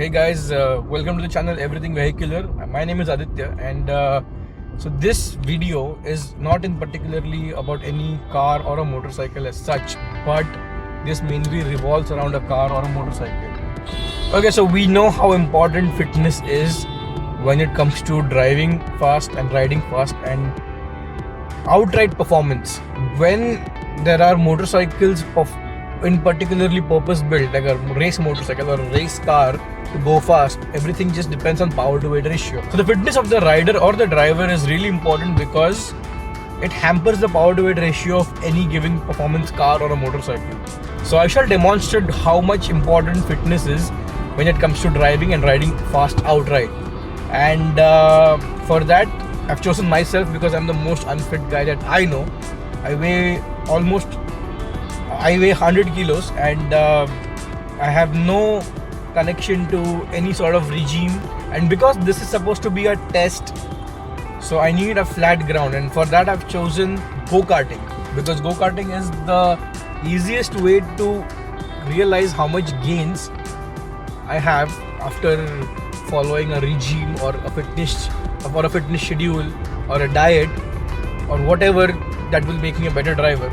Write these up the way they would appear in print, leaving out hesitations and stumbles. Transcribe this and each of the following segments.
Hey guys, welcome to the channel Everything Vehicular. My name is Aditya, and so this video is not in particularly about any car or a motorcycle as such, but this mainly revolves around a car or a motorcycle. Okay, so we know how important fitness is when it comes to driving fast and riding fast and outright performance. When there are motorcycles in particularly purpose built, like a race motorcycle or a race car, to go fast, everything just depends on power to weight ratio. So the fitness of the rider or the driver is really important because it hampers the power to weight ratio of any given performance car or a motorcycle. So I shall demonstrate how much important fitness is when it comes to driving and riding fast outright. And for that, I've chosen myself because I'm the most unfit guy that I know. I weigh 100 kilos and I have no connection to any sort of regime, and because this is supposed to be a test, so I need a flat ground, and for that I've chosen go-karting, because go-karting is the easiest way to realize how much gains I have after following a regime or a fitness schedule or a diet or whatever that will make me a better driver.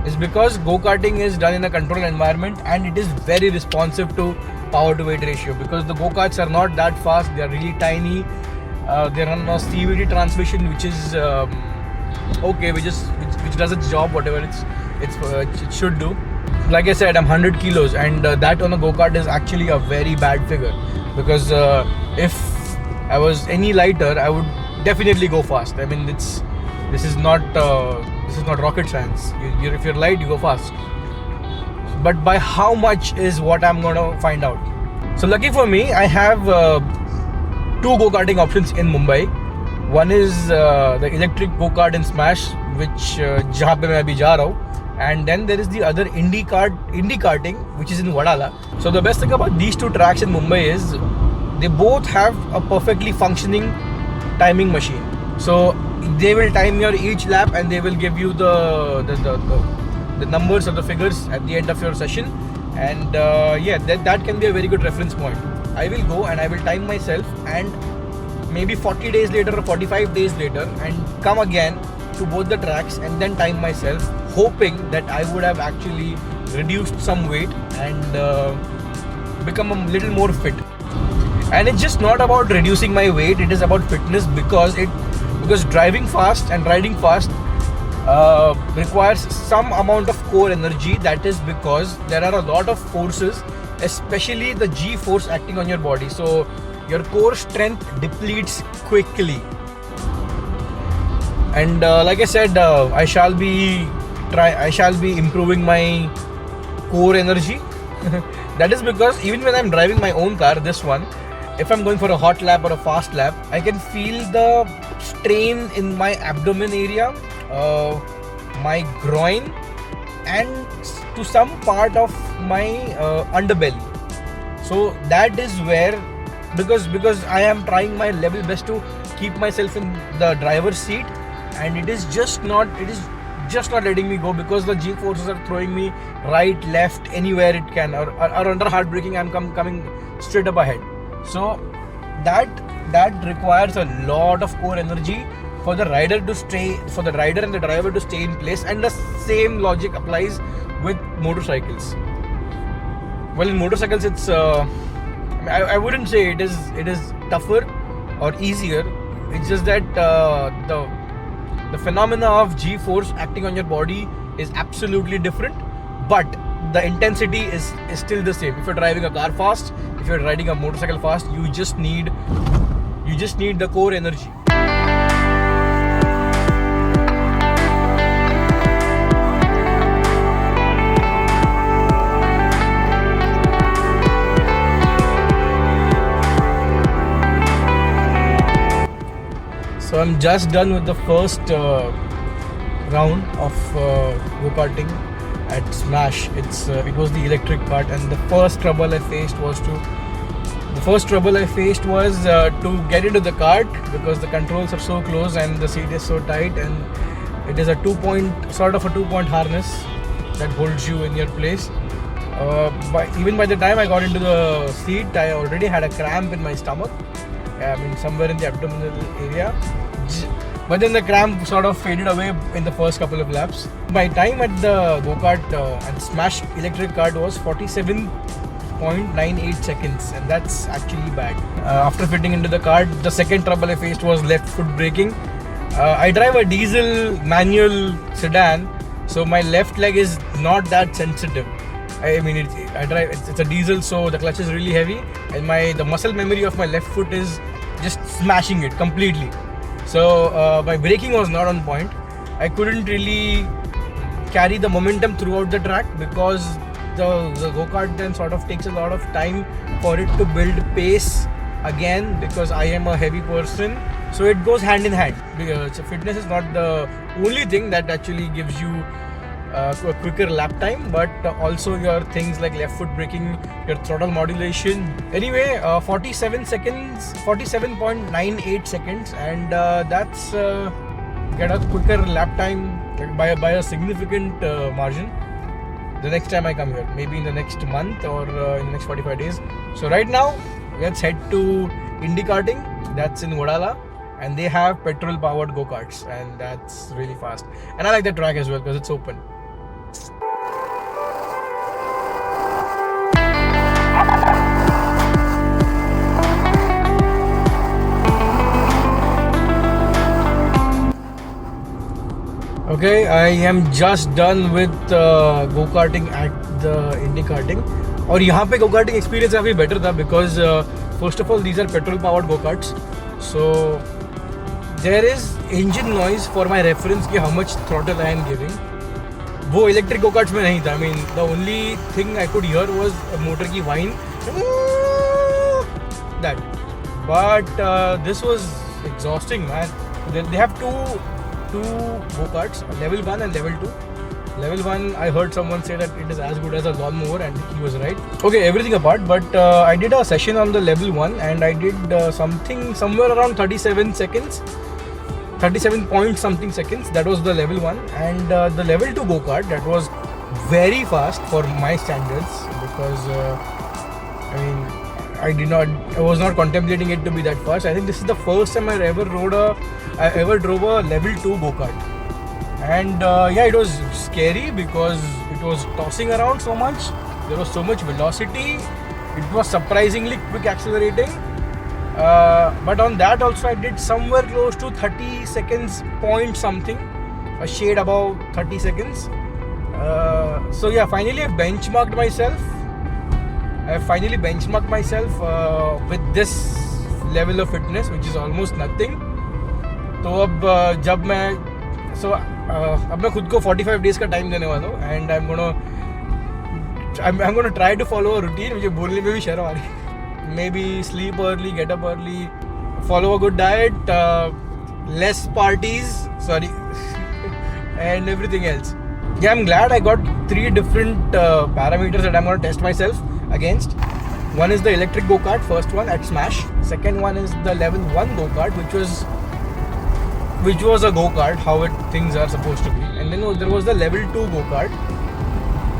Is because go-karting is done in a controlled environment and it is very responsive to power to weight ratio, because the go-karts are not that fast, they are really tiny. They run a CVT transmission, which is okay, which does its job, whatever it should do. Like I said, I'm 100 kilos and that on a go-kart is actually a very bad figure, because if I was any lighter I would definitely go fast. I mean, this is not rocket science. If you're light, you go fast. But by how much is what I'm gonna find out. So lucky for me, I have two go-karting options in Mumbai. One is the electric go-kart in Smash, which जहाँ पे मैं अभी जा रहा हूँ, and then there is the other Indy karting, which is in Wadala. So the best thing about these two tracks in Mumbai is they both have a perfectly functioning timing machine. So they will time your each lap and they will give you the numbers or the figures at the end of your session, and that can be a very good reference point. I will go and I will time myself, and maybe 40 days later or 45 days later, and come again to both the tracks and then time myself, hoping that I would have actually reduced some weight and become a little more fit. And it's just not about reducing my weight, it is about fitness, because driving fast and riding fast requires some amount of core energy. That is because there are a lot of forces, especially the G force acting on your body. So your core strength depletes quickly. And like I said, I shall be improving my core energy. That is because even when I'm driving my own car, this one, if I'm going for a hot lap or a fast lap, I can feel the strain in my abdomen area, my groin, and to some part of my underbelly. So that is where, because I am trying my level best to keep myself in the driver's seat, and it is just not letting me go, because the G forces are throwing me right, left, anywhere it can, or under hard braking I'm coming straight up ahead. So that requires a lot of core energy for the rider and the driver to stay in place, and the same logic applies with motorcycles. Well, in motorcycles it's I wouldn't say it is tougher or easier. It's just that the phenomena of G force acting on your body is absolutely different, but the intensity is still the same. If you're driving a car fast, if you're riding a motorcycle fast, you just need the core energy. So I'm just done with the first round of go-karting at Smash. It was the electric part, and the first trouble I faced was to get into the cart, because the controls are so close and the seat is so tight, and it is a 2-point harness that holds you in your place. Even by the time I got into the seat, I already had a cramp in my stomach. I mean, somewhere in the abdominal area. But then the cramp sort of faded away in the first couple of laps. My time at the go-kart and Smash electric kart was 47.98 seconds, and that's actually bad. After fitting into the kart, the second trouble I faced was left foot braking. I drive a diesel manual sedan, so my left leg is not that sensitive. I mean, it's a diesel, so the clutch is really heavy, and the muscle memory of my left foot is just smashing it completely. So my braking was not on point. I couldn't really carry the momentum throughout the track because the go-kart then sort of takes a lot of time for it to build pace again, because I am a heavy person. So it goes hand in hand. So fitness is not the only thing that actually gives you a quicker lap time, but also your things like left foot braking, your throttle modulation. Anyway, 47.98 seconds, and that's get a quicker lap time by a significant margin the next time I come here, maybe in the next month or in the next 45 days. So right now, let's head to Indy Karting. That's in Wadala, and they have petrol powered go-karts, and that's really fast. And I like the track as well because it's open. Okay, I am just done with go-karting at the Indy Karting. और यहाँ पे go-karting experience काफ़ी better था because first of all these are petrol powered go-karts. So there is engine noise for my reference कि how much throttle I am giving. वो electric go-karts में नहीं था. I mean, the only thing I could hear was motor की whine. That. But this was exhausting, man. They have two go-karts, level 1 and level 2. Level 1, I heard someone say that it is as good as a lawnmower, and he was right. Okay, everything apart, but I did a session on the level 1 and I did something somewhere around 37 seconds. 37 point something seconds. That was the level 1. And the level 2 go-kart, that was very fast for my standards, because I was not contemplating it to be that fast. I think this is the first time I ever drove a level 2 go-kart. And yeah, it was scary because it was tossing around so much. There was so much velocity. It was surprisingly quick accelerating. But on that also I did somewhere close to 30 seconds point something. A shade above 30 seconds. So yeah, finally I've benchmarked myself with this level of fitness, which is almost nothing. तो अब मैं खुद को 45 days का time देने वाला हूँ, and I'm gonna try to follow a routine. मुझे बोलने में भी शर्म आ रही है. Maybe sleep early, get up early, follow a good diet, less parties, and everything else. Yeah, I'm glad I got 3 different parameters that I'm gonna test myself against. One is the electric go-kart, first one at Smash. Second one is the level 1 go-kart, which was a go-kart, how things are supposed to be. And then there was the level 2 go-kart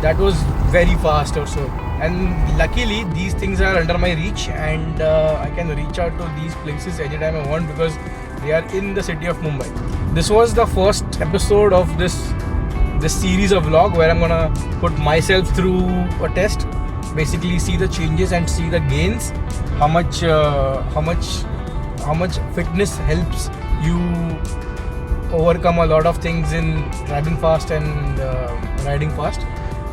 that was very fast also. And luckily these things are under my reach, and I can reach out to these places anytime I want because they are in the city of Mumbai. This was the first episode of this series of vlog where I'm gonna put myself through a test, basically see the changes and see the gains, how much fitness helps you overcome a lot of things in driving fast and riding fast.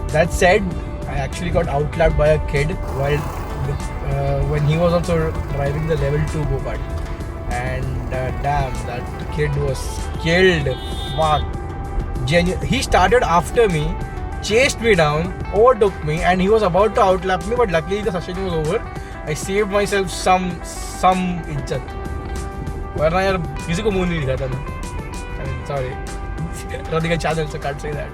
That said, I actually got outlapped by a kid when he was also driving the level 2 go-kart, and damn, that kid was killed. Fuck. He started after me, chased me down, overtook me, and he was about to outlap me, but luckily the session was over. I saved myself some इज्जत, वरना यार किसी को मुंह नहीं दिखाता मैं. Sorry, Radhika channel, so can't say that.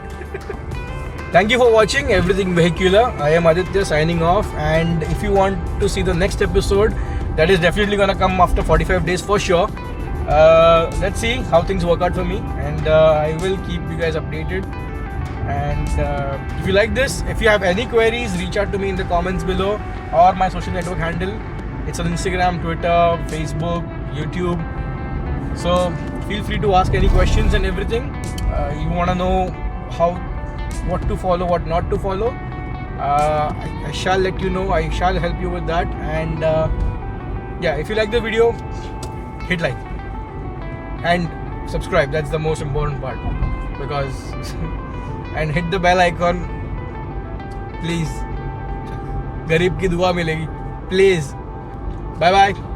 Thank you for watching Everything Vehicular. I am Aditya signing off, and if you want to see the next episode, that is definitely gonna come after 45 days for sure. Let's see how things work out for me, and I will keep you guys updated. And if you like this, if you have any queries, reach out to me in the comments below or my social network handle. It's on Instagram, Twitter, Facebook, YouTube. So feel free to ask any questions and everything. You want to know what to follow, what not to follow. I shall let you know. I shall help you with that. And yeah, if you like the video, hit like and subscribe. That's the most important part, because and hit the bell icon, please. गरीब की दुआ मिलेगी, please. Bye bye.